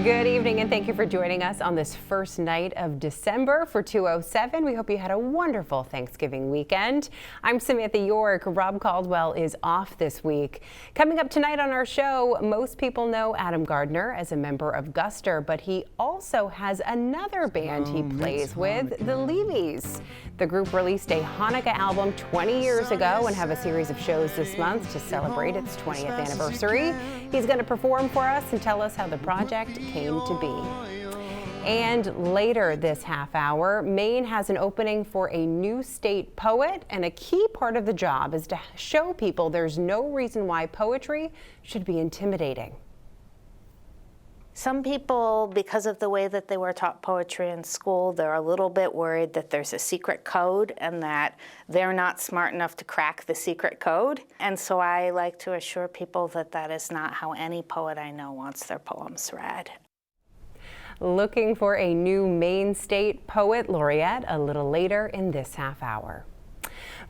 Good evening, and thank you for joining us on this first night of December for 207. We hope you had a wonderful Thanksgiving weekend. I'm Samantha York. Rob Caldwell is off this week. Coming up tonight on our show, most people know Adam Gardner as a member of Guster, but he also has another band he plays with, the LeeVees. The group released a Hanukkah album 20 years ago and have a series of shows this month to celebrate its 20th anniversary. He's going to perform for us and tell us how the project came to be. And later this half hour, Maine has an opening for a new state poet, and a key part of the job is to show people there's no reason why poetry should be intimidating. Some people, because of the way that they were taught poetry in school, they're a little bit worried that there's a secret code and that they're not smart enough to crack the secret code. And so I like to assure people that that is not how any poet I know wants their poems read. Looking for a new Maine State Poet Laureate a little later in this half hour.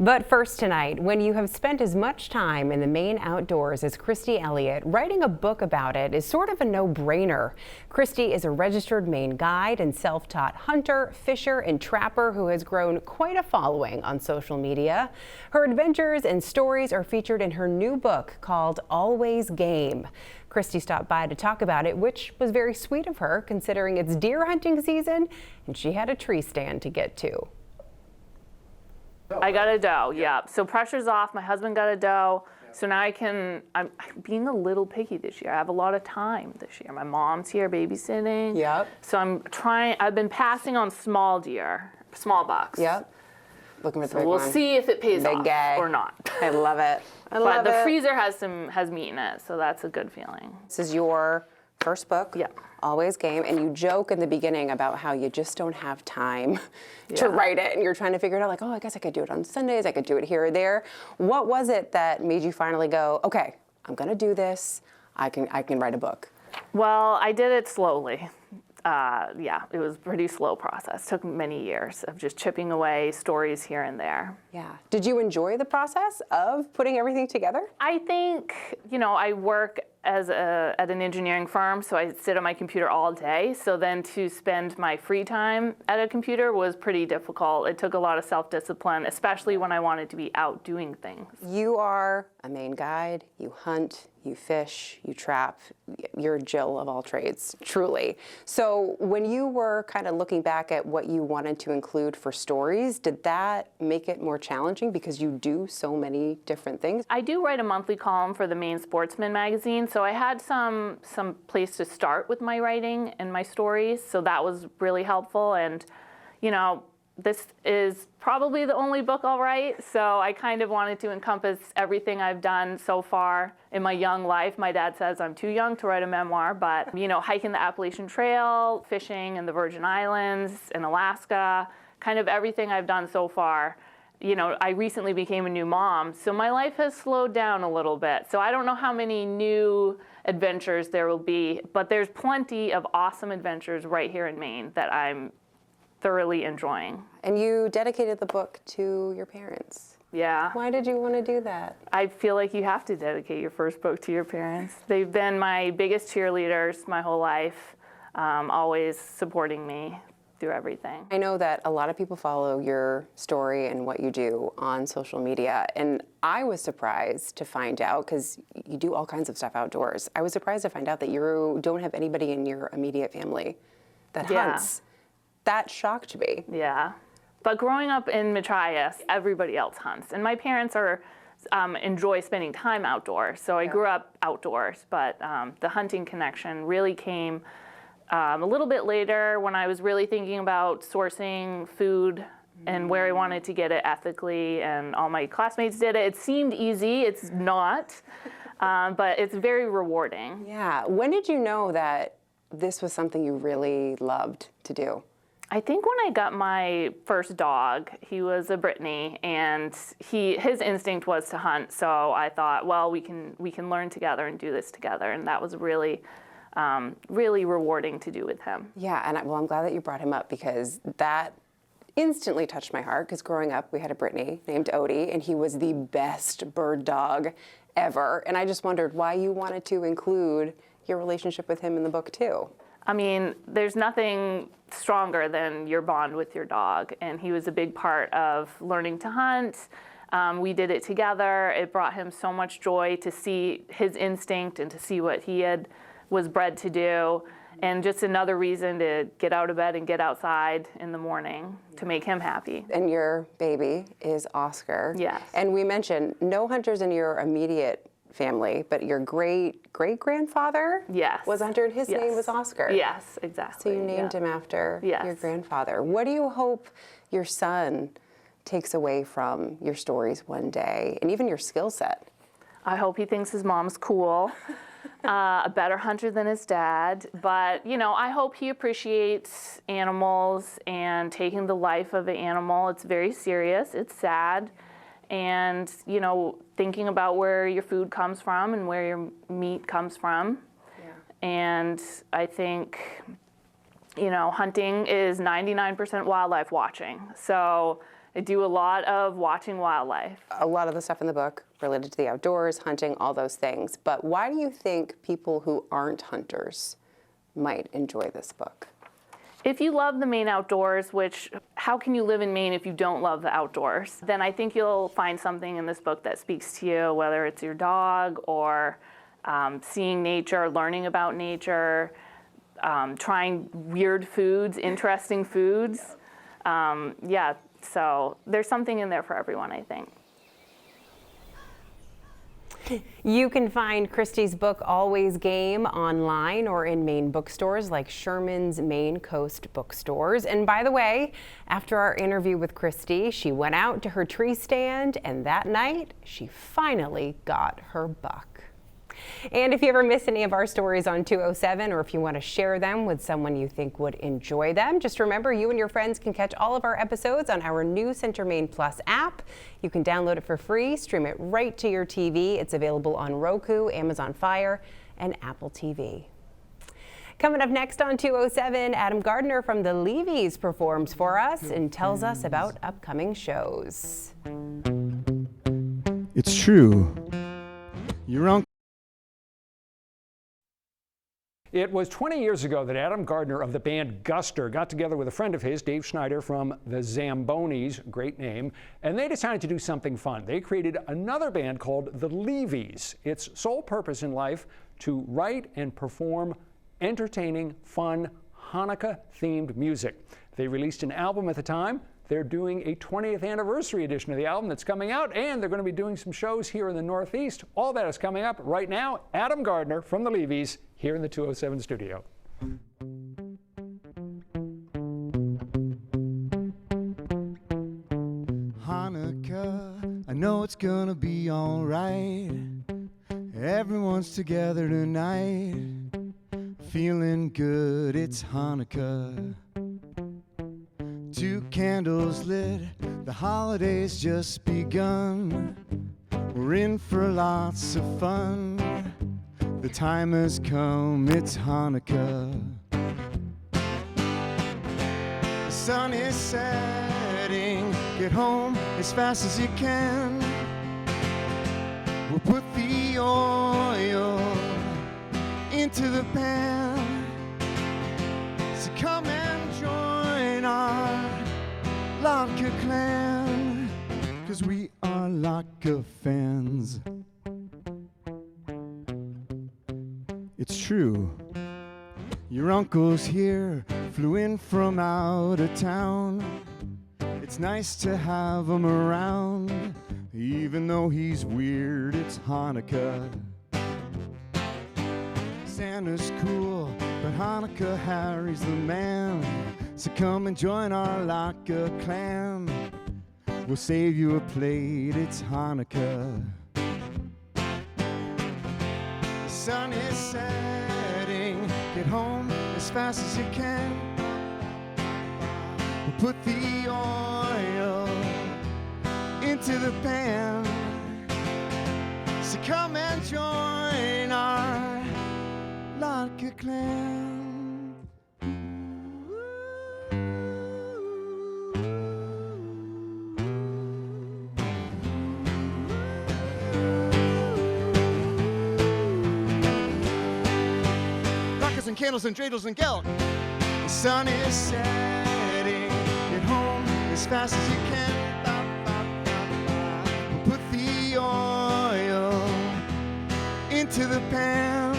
But first tonight, when you have spent as much time in the Maine outdoors as Christi Elliot, writing a book about it is sort of a no-brainer. Christi is a registered Maine guide and self-taught hunter, fisher, and trapper who has grown quite a following on social media. Her adventures and stories are featured in her new book called Always Game. Christi stopped by to talk about it, which was very sweet of her considering it's deer hunting season and she had a tree stand to get to. I got a doe, yeah. So pressure's off. My husband got a doe. So now I'm being a little picky this year. I have a lot of time this year. My mom's here babysitting. Yep. So I've been passing on small deer, small bucks. Yep. Looking for the big we'll one. see if it pays Big off guy. or not. I love it. But the freezer has meat in it, so that's a good feeling. This is your first book, Yeah. Always Game, and you joke in the beginning about how you just don't have time to write it, and you're trying to figure it out like, oh, I guess I could do it on Sundays, I could do it here or there. What was it that made you finally go, okay, I'm gonna do this, I can write a book? Well, I did it slowly. It was a pretty slow process. Took many years of just chipping away stories here and there. Yeah. Did you enjoy the process of putting everything together? I think, I work at an engineering firm, so I sit on my computer all day. So then to spend my free time at a computer was pretty difficult. It took a lot of self-discipline, especially when I wanted to be out doing things. You are a Maine guide, you hunt, you fish, you trap, you're Jill of all trades, truly. So when you were kind of looking back at what you wanted to include for stories, did that make it more challenging because you do so many different things? I do write a monthly column for the Maine Sportsman magazine, so I had some place to start with my writing and my stories, so that was really helpful. And, this is probably the only book I'll write, so I kind of wanted to encompass everything I've done so far in my young life. My dad says I'm too young to write a memoir, but, hiking the Appalachian Trail, fishing in the Virgin Islands, in Alaska, kind of everything I've done so far. I recently became a new mom, so my life has slowed down a little bit. So I don't know how many new adventures there will be, but there's plenty of awesome adventures right here in Maine that I'm thoroughly enjoying. And you dedicated the book to your parents. Yeah. Why did you want to do that? I feel like you have to dedicate your first book to your parents. They've been my biggest cheerleaders my whole life, always supporting me through everything. I know that a lot of people follow your story and what you do on social media, and I was surprised to find out, because you do all kinds of stuff outdoors, I was surprised to find out that you don't have anybody in your immediate family that hunts. That shocked me. Yeah. But growing up in Machias, everybody else hunts. And my parents enjoy spending time outdoors. So I grew up outdoors, but the hunting connection really came a little bit later when I was really thinking about sourcing food and where I wanted to get it ethically, and all my classmates did it. It seemed easy. It's not, but it's very rewarding. Yeah. When did you know that this was something you really loved to do? I think when I got my first dog, he was a Brittany, and his instinct was to hunt. So I thought, well, we can learn together and do this together, and that was really, really rewarding to do with him. Yeah, and I'm glad that you brought him up, because that instantly touched my heart, because growing up we had a Brittany named Odie, and he was the best bird dog ever. And I just wondered why you wanted to include your relationship with him in the book too. I mean, there's nothing stronger than your bond with your dog, and he was a big part of learning to hunt. We did it together. It brought him so much joy to see his instinct and to see what he was bred to do, and just another reason to get out of bed and get outside in the morning to make him happy. And your baby is Oscar. Yes. And we mentioned no hunters in your immediate family, but your great-great-grandfather Yes. was a hunter, and his Yes. name was Oscar. Yes, exactly. So you named him after Yes. your grandfather. What do you hope your son takes away from your stories one day, and even your skill set? I hope he thinks his mom's cool, a better hunter than his dad. But, you know, I hope he appreciates animals and taking the life of an animal. It's very serious. It's sad. And, you know, thinking about where your food comes from and where your meat comes from. Yeah. And I think, you know, hunting is 99% wildlife watching. So I do a lot of watching wildlife. A lot of the stuff in the book related to the outdoors, hunting, all those things. But why do you think people who aren't hunters might enjoy this book? If you love the Maine outdoors, which how can you live in Maine if you don't love the outdoors? Then I think you'll find something in this book that speaks to you, whether it's your dog or seeing nature, learning about nature, trying weird foods, interesting foods. Yeah, so there's something in there for everyone, I think. You can find Christi's book, Always Game, online or in Maine bookstores like Sherman's Maine Coast bookstores. And by the way, after our interview with Christi, she went out to her tree stand, and that night she finally got her buck. And if you ever miss any of our stories on 207, or if you want to share them with someone you think would enjoy them, just remember you and your friends can catch all of our episodes on our new Center Maine Plus app. You can download it for free, stream it right to your TV. It's available on Roku, Amazon Fire, and Apple TV. Coming up next on 207, Adam Gardner from the LeeVees performs for us and tells us about upcoming shows. It's true. Your uncle. It was 20 years ago that Adam Gardner of the band Guster got together with a friend of his, Dave Schneider from the Zambonis, great name, and they decided to do something fun. They created another band called the LeeVees. Its sole purpose in life to write and perform entertaining, fun, Hanukkah-themed music. They released an album at the time. They're doing a 20th anniversary edition of the album that's coming out, and they're going to be doing some shows here in the Northeast. All that is coming up right now. Adam Gardner from the LeeVees here in the 207 studio. Hanukkah, I know it's gonna be alright. Everyone's together tonight, feeling good, it's Hanukkah. 2 candles lit, the holiday's just begun. We're in for lots of fun. The time has come, it's Hanukkah. The sun is setting, get home as fast as you can. We'll put the oil into the pan. So come and join our Latka clan, 'cause we are Latka fans. It's true, your uncle's here, flew in from out of town. It's nice to have him around, even though he's weird, it's Hanukkah. Santa's cool, but Hanukkah Harry's the man. So come and join our Latka clan. We'll save you a plate, it's Hanukkah. The sun is setting, get home as fast as you can. We'll put the oil into the pan. So come and join our Latka clan. candles and dreidels and gelt. The sun is setting. Get home as fast as you can. We'll put the oil into the pan.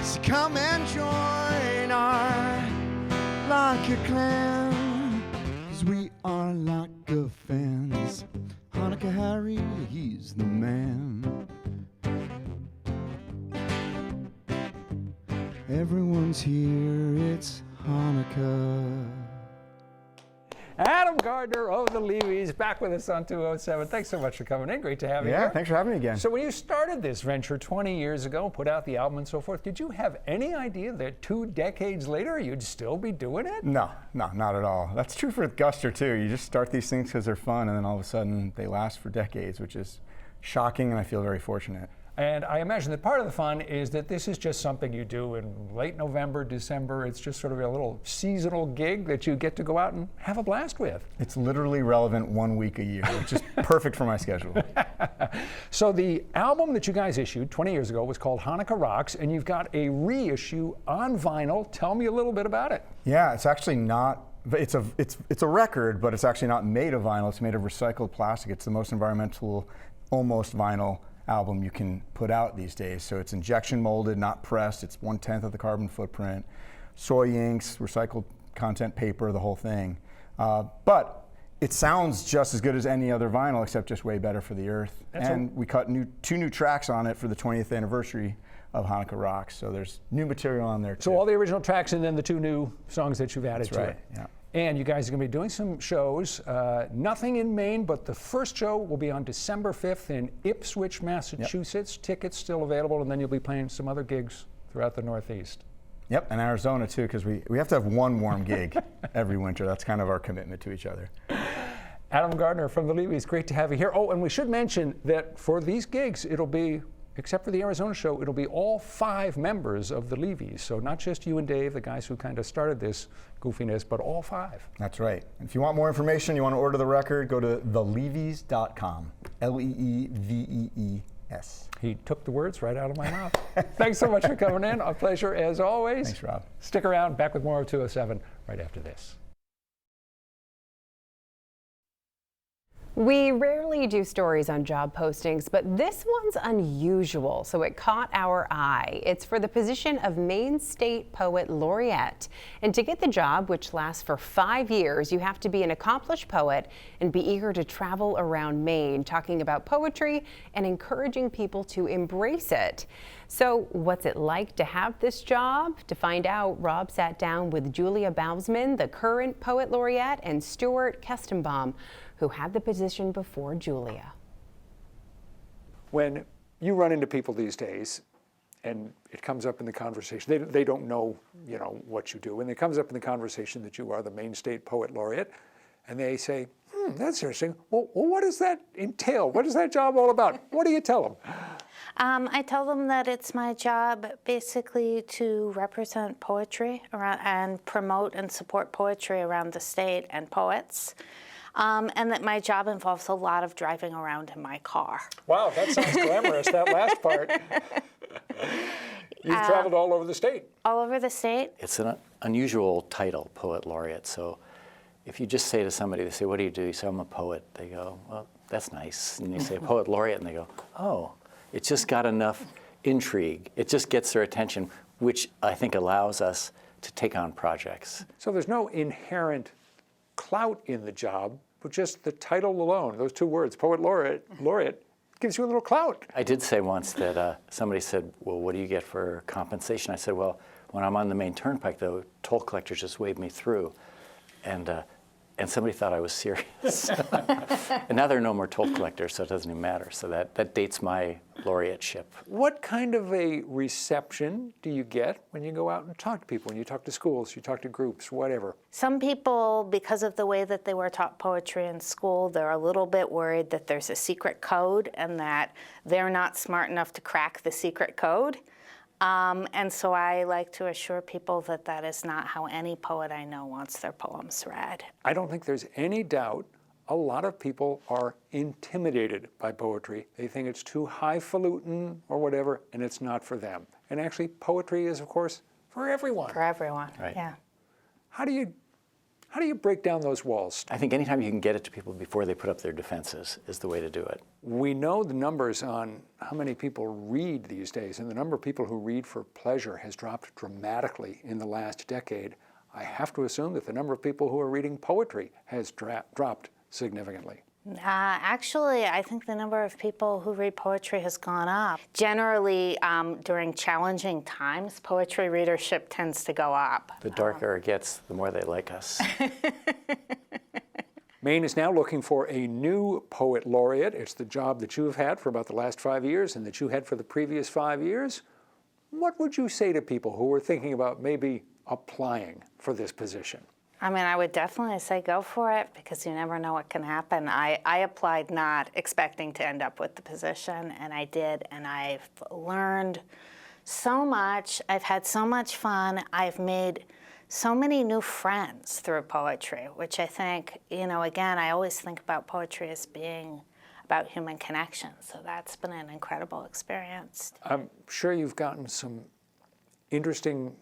So come and join our Latka clan, 'cause we are Latka fans. Hanukkah Harry, he's the man. Everyone's here, it's Hanukkah. Adam Gardner of the LeeVees back with us on 207. Thanks so much for coming in. Great to have you Yeah, here. thanks for having me again. So when you started this venture 20 years ago, put out the album and so forth, did you have any idea that 2 decades later you'd still be doing it? No, not at all. That's true for Guster too. You just start these things because they're fun, and then all of a sudden they last for decades, which is shocking, and I feel very fortunate. And I imagine that part of the fun is that this is just something you do in late November, December. It's just sort of a little seasonal gig that you get to go out and have a blast with. It's literally relevant 1 week a year, which is perfect for my schedule. So the album that you guys issued 20 years ago was called Hanukkah Rocks, and you've got a reissue on vinyl. Tell me a little bit about it. Yeah, it's actually not. It's a record, but it's actually not made of vinyl. It's made of recycled plastic. It's the most environmental, almost vinyl album you can put out these days. So it's injection molded, not pressed. It's 1/10 of the carbon footprint. Soy inks, recycled content paper, the whole thing. But it sounds just as good as any other vinyl, except just way better for the earth. We cut 2 new tracks on it for the 20th anniversary of Hanukkah Rocks. So there's new material on there too. So all the original tracks and then the 2 new songs that you've added That's to right, it. yeah. And you guys are going to be doing some shows. Nothing in Maine, but the first show will be on December 5th in Ipswich, Massachusetts. Yep. Tickets still available, and then you'll be playing some other gigs throughout the Northeast. Yep, and Arizona too, because we have to have one warm gig every winter. That's kind of our commitment to each other. Adam Gardner from the LeeVees, great to have you here. Oh, and we should mention that for these gigs, it'll be, except for the Arizona show, it'll be all 5 members of the LeeVees. So not just you and Dave, the guys who kind of started this goofiness, but all 5. That's right. If you want more information, you want to order the record, go to theleevees.com. LeeVees. He took the words right out of my mouth. Thanks so much for coming in. A pleasure as always. Thanks, Rob. Stick around. Back with more of 207 right after this. We rarely do stories on job postings, but this one's unusual, so it caught our eye. It's for the position of Maine State Poet Laureate. And to get the job, which lasts for 5 years, you have to be an accomplished poet and be eager to travel around Maine, talking about poetry and encouraging people to embrace it. So what's it like to have this job? To find out, Rob sat down with Julia Bausman, the current Poet Laureate, and Stuart Kestenbaum, who had the position before Julia. When you run into people these days, and it comes up in the conversation, they don't know, what you do, and it comes up in the conversation that you are the Maine State Poet Laureate, and they say, that's interesting. Well, what does that entail? What is that job all about? What do you tell them? I tell them that it's my job basically to represent poetry around, and promote and support poetry around the state and poets. And that my job involves a lot of driving around in my car. Wow, that sounds glamorous, that last part. You've traveled all over the state. All over the state. It's an unusual title, Poet Laureate. So if you just say to somebody, they say, what do you do? You say, I'm a poet. They go, well, that's nice. And you say, Poet Laureate, and they go, oh, it's just got enough intrigue. It just gets their attention, which I think allows us to take on projects. So there's no inherent clout in the job, but just the title alone, those 2 words, Poet Laureate, gives you a little clout. I did say once that somebody said, well, what do you get for compensation? I said, well, when I'm on the Maine Turnpike, the toll collectors just wave me through. And somebody thought I was serious. And now there are no more toll collectors, so it doesn't even matter. So that dates my laureateship. What kind of a reception do you get when you go out and talk to people, when you talk to schools, you talk to groups, whatever? Some people, because of the way that they were taught poetry in school, they're a little bit worried that there's a secret code and that they're not smart enough to crack the secret code. And so I like to assure people that that is not how any poet I know wants their poems read. I don't think there's any doubt a lot of people are intimidated by poetry. They think it's too highfalutin or whatever, and it's not for them. And actually, poetry is, of course, for everyone. For everyone, Right. yeah. How do you break down those walls? I think anytime you can get it to people before they put up their defenses is the way to do it. We know the numbers on how many people read these days, and the number of people who read for pleasure has dropped dramatically in the last decade. I have to assume that the number of people who are reading poetry has dropped significantly. Actually, I think the number of people who read poetry has gone up. Generally, during challenging times, poetry readership tends to go up. The darker it gets, the more they like us. Maine is now looking for a new Poet Laureate. It's the job that you have had for about the last 5 years and that you had for the previous 5 years. What would you say to people who are thinking about maybe applying for this position? I mean, I would definitely say go for it because you never know what can happen. I applied not expecting to end up with the position, and I did, and I've learned so much. I've had so much fun. I've made so many new friends through poetry, which I think, you know, again, I always think about poetry as being about human connection. So that's been an incredible experience. I'm sure you've gotten some interesting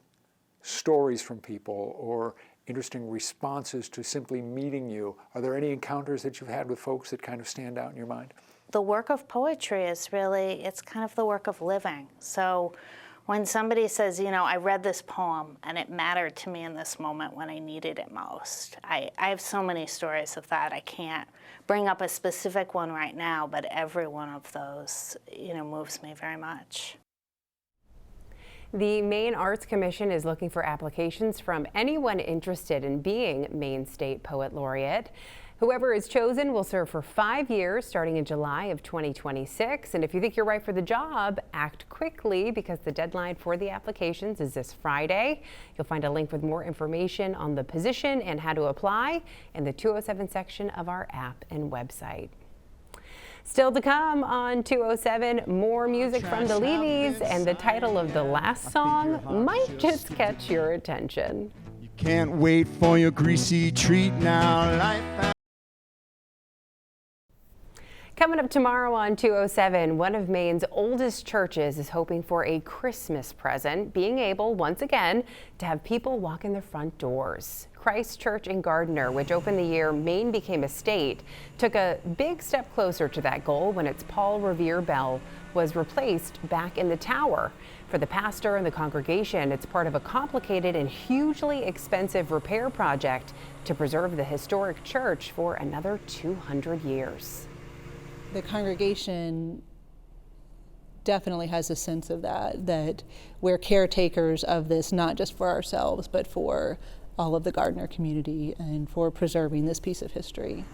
stories from people or interesting responses to simply meeting you. Are there any encounters that you've had with folks that kind of stand out in your mind? The work of poetry is really, it's kind of the work of living. So when somebody says, you know, I read this poem and it mattered to me in this moment when I needed it most. I have so many stories of that. I can't bring up a specific one right now, but every one of those, you know, moves me very much. The Maine Arts Commission is looking for applications from anyone interested in being Maine State Poet Laureate. Whoever is chosen will serve for 5 years starting in July of 2026. And if you think you're right for the job, act quickly because the deadline for the applications is this Friday. You'll find a link with more information on the position and how to apply in the 207 section of our app and website. Still to come on 207, more music from the LeeVees, and the title of the last song might just catch your attention. You can't wait for your greasy treat now. Life. Coming up tomorrow on 207, one of Maine's oldest churches is hoping for a Christmas present, being able, once again, to have people walk in their front doors. Christ Church in Gardner, which opened the year Maine became a state, took a big step closer to that goal when its Paul Revere bell was replaced back in the tower. For the pastor and the congregation, it's part of a complicated and hugely expensive repair project to preserve the historic church for another 200 years. The congregation definitely has a sense of that we're caretakers of this, not just for ourselves, but for all of the Gardner community and for preserving this piece of history.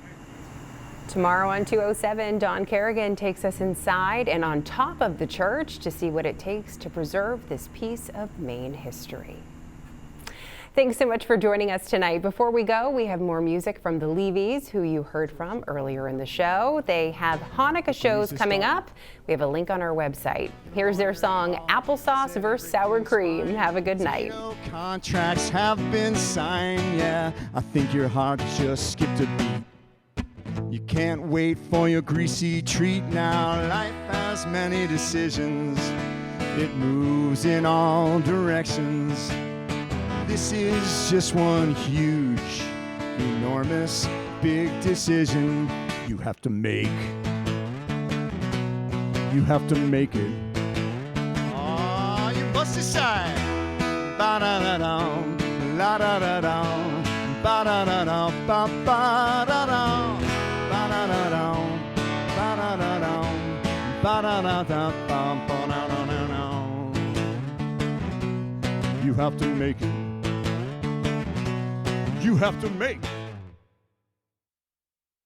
Tomorrow on 207, Don Kerrigan takes us inside and on top of the church to see what it takes to preserve this piece of Maine history. Thanks so much for joining us tonight. Before we go, we have more music from the LeeVees, who you heard from earlier in the show. They have Hanukkah shows coming up. We have a link on our website. Here's their song, Applesauce vs. Sour Cream. Have a good night. Contracts have been signed, yeah. I think your heart just skipped a beat. You can't wait for your greasy treat now. Life has many decisions. It moves in all directions. This is just one huge, enormous, big decision you have to make. You have to make it. Oh, you must decide. Ba-da-da-dum, la-da-da-dum, ba-da-da-dum, ba-ba-da-dum, ba-da-da-dum, ba-da-da-dum, ba-da-da-dum, ba-da-da-dum. You have to make it. You have to make